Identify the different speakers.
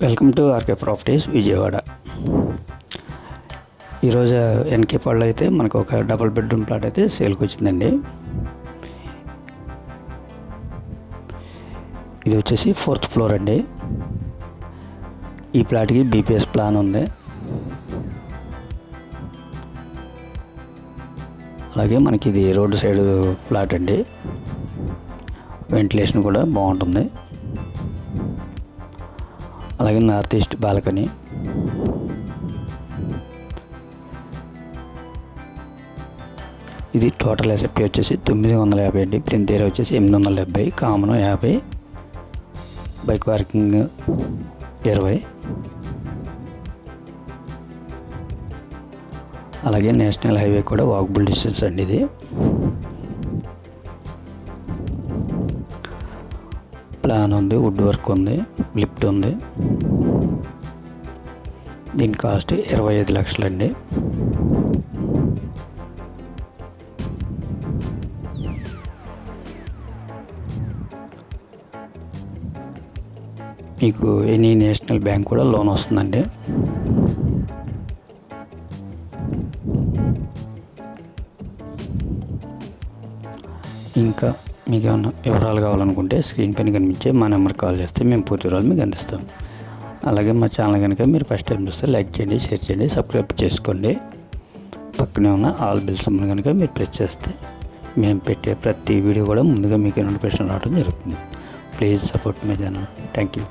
Speaker 1: Welcome to RK Properties Vijayawada. ఈరోజు ఎన్కే పాడులో అయితే మనకు ఒక డబుల్ బెడ్రూమ్ ప్లాట్ అయితే సేల్కి వచ్చిందండి. ఇది వచ్చేసి 4th ఫ్లోర్ అండి. ఈ ప్లాట్కి బీపీఎస్ ప్లాన్ ఉంది. అలాగే మనకి ఇది రోడ్డు సైడ్ ప్లాట్ అండి. వెంటిలేషన్ కూడా బాగుంటుంది. అలాగే నార్త్ ఈస్ట్ బాల్కనీ. ఇది టోటల్ ఎస్ఎఫ్టీ వచ్చేసి 950 అండి. ప్రింట్ ఏరియా వచ్చేసి 870, కామన్ 50, బైక్ పార్కింగ్ 20. అలాగే నేషనల్ హైవే కూడా వాకబుల్ డిస్టెన్స్ అండి. ఇది ప్లాన్ ఉంది, వుడ్ వర్క్ ఉంది, లిఫ్ట్ ఉంది. దీని కాస్ట్ 25 లక్షలండి. మీకు ఎనీ నేషనల్ బ్యాంక్ కూడా లోన్ వస్తుందండి. ఇంకా మీకు ఏమైనా వివరాలు కావాలనుకుంటే స్క్రీన్ పైన కనిపించే మా నెంబర్కి కాల్ చేస్తే మేము పూర్తి వివరాలు మీకు అందిస్తాం. అలాగే మా ఛానల్ కనుక మీరు ఫస్ట్ టైం చూస్తే లైక్ చేయండి, షేర్ చేయండి, సబ్స్క్రైబ్ చేసుకోండి. పక్కనే ఉన్న ఆల్ బిల్ సింబల్ కనుక మీరు ప్రెస్ చేస్తే మేము పెట్టే ప్రతి వీడియో కూడా ముందుగా మీకు నోటిఫికేషన్ రావడం జరుగుతుంది. Please support my channel. Thank you.